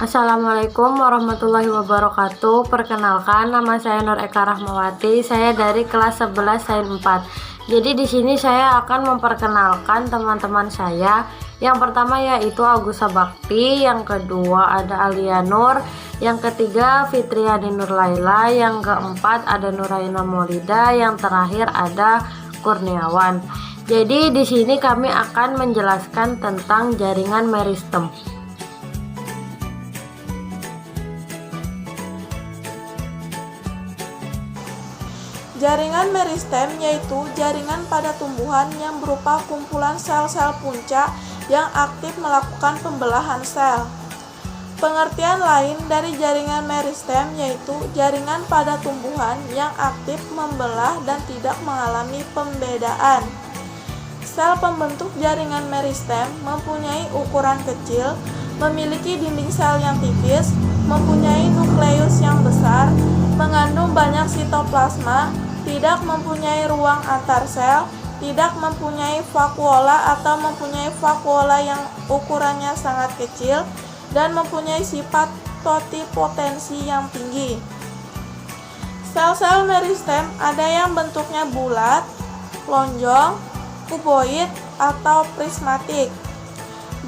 Assalamualaikum warahmatullahi wabarakatuh. Perkenalkan, nama saya Nur Eka Rahmawati. Saya dari kelas 11 Sains 4. Jadi di sini saya akan memperkenalkan teman-teman saya. Yang pertama yaitu Augusta Bakti, yang kedua ada Alia Nur, yang ketiga Fitriani Nur Laila, yang keempat ada Nuraina Maulida, yang terakhir ada Kurniawan. Jadi di sini kami akan menjelaskan tentang jaringan meristem. Jaringan meristem yaitu jaringan pada tumbuhan yang berupa kumpulan sel-sel puncak yang aktif melakukan pembelahan sel. Pengertian lain dari jaringan meristem yaitu jaringan pada tumbuhan yang aktif membelah dan tidak mengalami pembedaan. Sel pembentuk jaringan meristem mempunyai ukuran kecil, memiliki dinding sel yang tipis, mempunyai nukleus yang besar, mengandung banyak sitoplasma, tidak mempunyai ruang antar sel, tidak mempunyai vakuola atau mempunyai vakuola yang ukurannya sangat kecil, dan mempunyai sifat totipotensi yang tinggi. Sel-sel meristem ada yang bentuknya bulat, lonjong, kuboid, atau prismatik.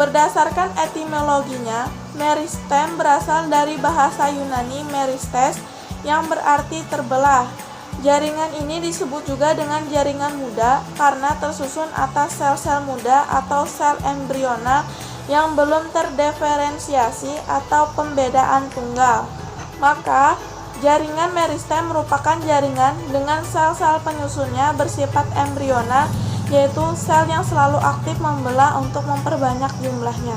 Berdasarkan etimologinya, meristem berasal dari bahasa Yunani meristes yang berarti terbelah. Jaringan ini disebut juga dengan jaringan muda karena tersusun atas sel-sel muda atau sel embrional yang belum terdiferensiasi atau pembedaan tunggal. Maka, jaringan meristem merupakan jaringan dengan sel-sel penyusunnya bersifat embrional, yaitu sel yang selalu aktif membelah untuk memperbanyak jumlahnya.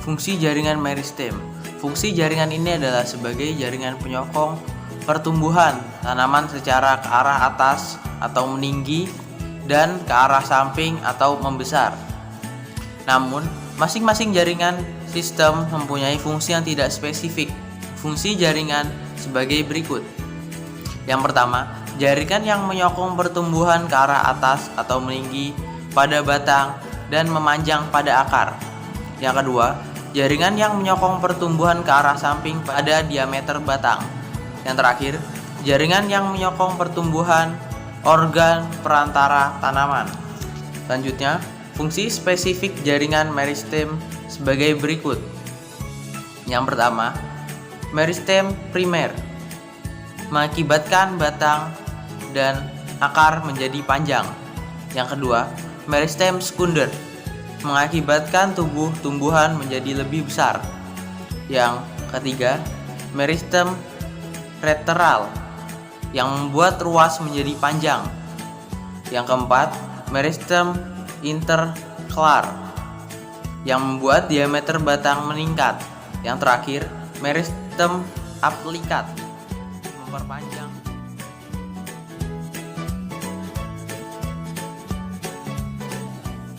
Fungsi jaringan meristem. Fungsi jaringan ini adalah sebagai jaringan penyokong pertumbuhan tanaman secara ke arah atas atau meninggi dan ke arah samping atau membesar. Namun, masing-masing jaringan sistem mempunyai fungsi yang tidak spesifik. Fungsi jaringan sebagai berikut. Yang pertama, jaringan yang menyokong pertumbuhan ke arah atas atau meninggi pada batang dan memanjang pada akar. Yang kedua, jaringan yang menyokong pertumbuhan ke arah samping pada diameter batang. Yang terakhir, jaringan yang menyokong pertumbuhan organ perantara tanaman. Selanjutnya, fungsi spesifik jaringan meristem sebagai berikut. Yang pertama, meristem primer mengakibatkan batang dan akar menjadi panjang. Yang kedua, meristem sekunder mengakibatkan tubuh tumbuhan menjadi lebih besar. Yang ketiga, meristem lateral yang membuat ruas menjadi panjang. Yang keempat, meristem intercalar yang membuat diameter batang meningkat. Yang terakhir, meristem aplikat memperpanjang.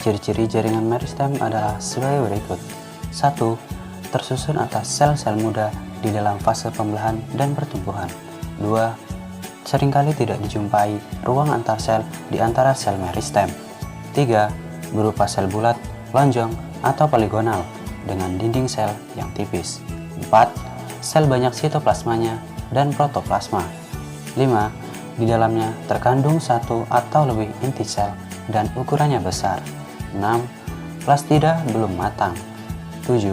Ciri-ciri jaringan meristem adalah sebagai berikut. 1. Tersusun atas sel-sel muda di dalam fase pembelahan dan pertumbuhan. 2. Seringkali tidak dijumpai ruang antar sel di antara sel meristem. 3. Berupa sel bulat, lonjong, atau poligonal dengan dinding sel yang tipis. 4. Sel banyak sitoplasmanya dan protoplasma. 5. Di dalamnya terkandung satu atau lebih inti sel dan ukurannya besar. 6. Plastida belum matang. 7.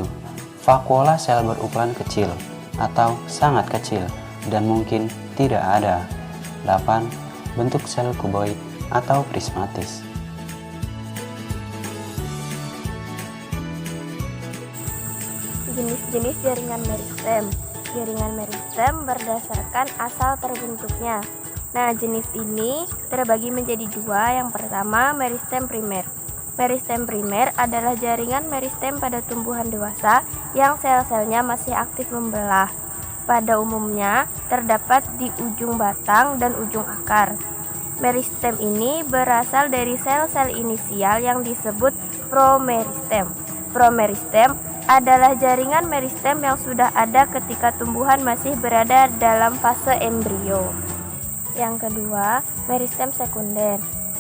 Vakuola sel berukuran kecil atau sangat kecil dan mungkin tidak ada. 8. Bentuk sel kuboid atau prismatis. Jenis-jenis jaringan meristem. Jaringan meristem berdasarkan asal terbentuknya. Nah, jenis ini terbagi menjadi dua. Yang pertama, meristem primer. Meristem primer adalah jaringan meristem pada tumbuhan dewasa yang sel-selnya masih aktif membelah. Pada umumnya terdapat di ujung batang dan ujung akar. Meristem ini berasal dari sel-sel inisial yang disebut promeristem. Promeristem adalah jaringan meristem yang sudah ada ketika tumbuhan masih berada dalam fase embrio. Yang kedua, meristem sekunder.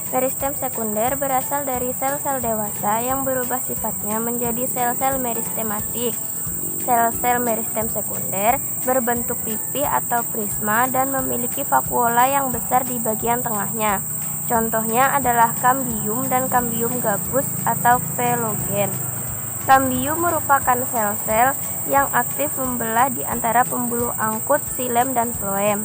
Meristem sekunder berasal dari sel-sel dewasa yang berubah sifatnya menjadi sel-sel meristematik. Sel-sel meristem sekunder berbentuk pipi atau prisma dan memiliki vakuola yang besar di bagian tengahnya. Contohnya adalah kambium dan kambium gabus atau velogen. Kambium merupakan sel-sel yang aktif membelah di antara pembuluh angkut, xilem, dan floem.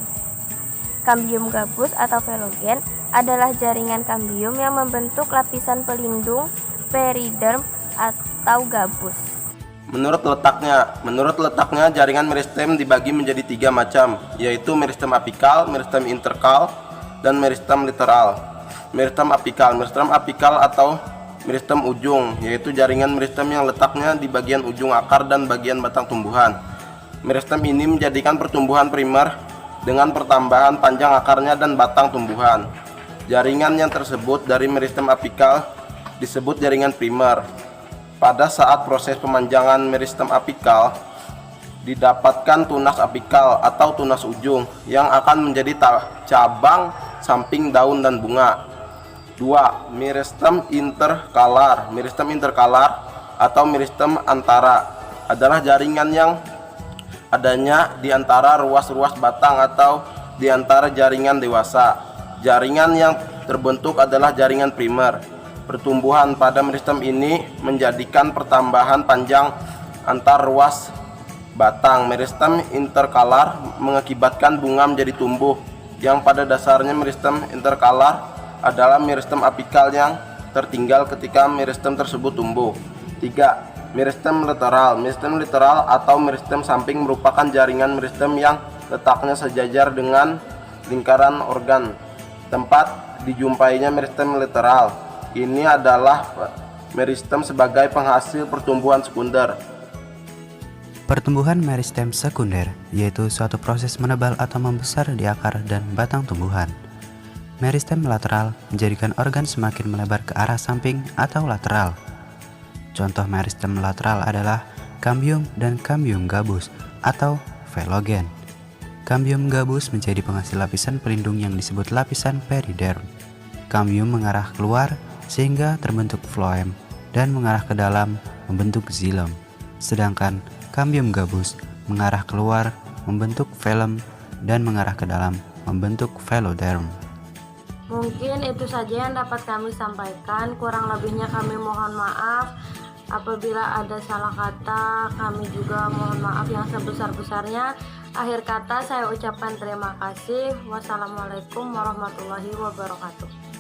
Kambium gabus atau velogen adalah jaringan kambium yang membentuk lapisan pelindung periderm atau gabus. Menurut letaknya jaringan meristem dibagi menjadi 3 macam, yaitu meristem apikal, meristem interkal, dan meristem literal. Meristem apikal atau meristem ujung, yaitu jaringan meristem yang letaknya di bagian ujung akar dan bagian batang tumbuhan. Meristem ini menjadikan pertumbuhan primer dengan pertambahan panjang akarnya dan batang tumbuhan. Jaringan yang tersebut dari meristem apikal disebut jaringan primer. Pada saat proses pemanjangan meristem apikal, didapatkan tunas apikal atau tunas ujung yang akan menjadi cabang, samping, daun, dan bunga. 2. Meristem interkalar. Meristem interkalar atau meristem antara adalah jaringan yang adanya di antara ruas-ruas batang atau di antara jaringan dewasa. Jaringan yang terbentuk adalah jaringan primer. Pertumbuhan pada meristem ini menjadikan pertambahan panjang antar ruas batang. Meristem interkalar mengakibatkan bunga menjadi tumbuh, yang pada dasarnya meristem interkalar adalah meristem apikal yang tertinggal ketika meristem tersebut tumbuh. 3. Meristem literal. Meristem literal atau meristem samping merupakan jaringan meristem yang letaknya sejajar dengan lingkaran organ tempat dijumpainya meristem literal. Ini adalah meristem sebagai penghasil pertumbuhan sekunder. Pertumbuhan meristem sekunder yaitu suatu proses menebal atau membesar di akar dan batang tumbuhan. Meristem lateral menjadikan organ semakin melebar ke arah samping atau lateral. Contoh meristem lateral adalah kambium dan kambium gabus atau velogen. Kambium gabus menjadi penghasil lapisan pelindung yang disebut lapisan periderm. Kambium mengarah keluar sehingga terbentuk floem dan mengarah ke dalam membentuk xilem. Sedangkan kambium gabus mengarah keluar membentuk velum dan mengarah ke dalam membentuk veloderm. Mungkin itu saja yang dapat kami sampaikan. Kurang lebihnya kami mohon maaf. Apabila ada salah kata, kami juga mohon maaf yang sebesar-besarnya. Akhir kata saya ucapkan terima kasih. Wassalamualaikum warahmatullahi wabarakatuh.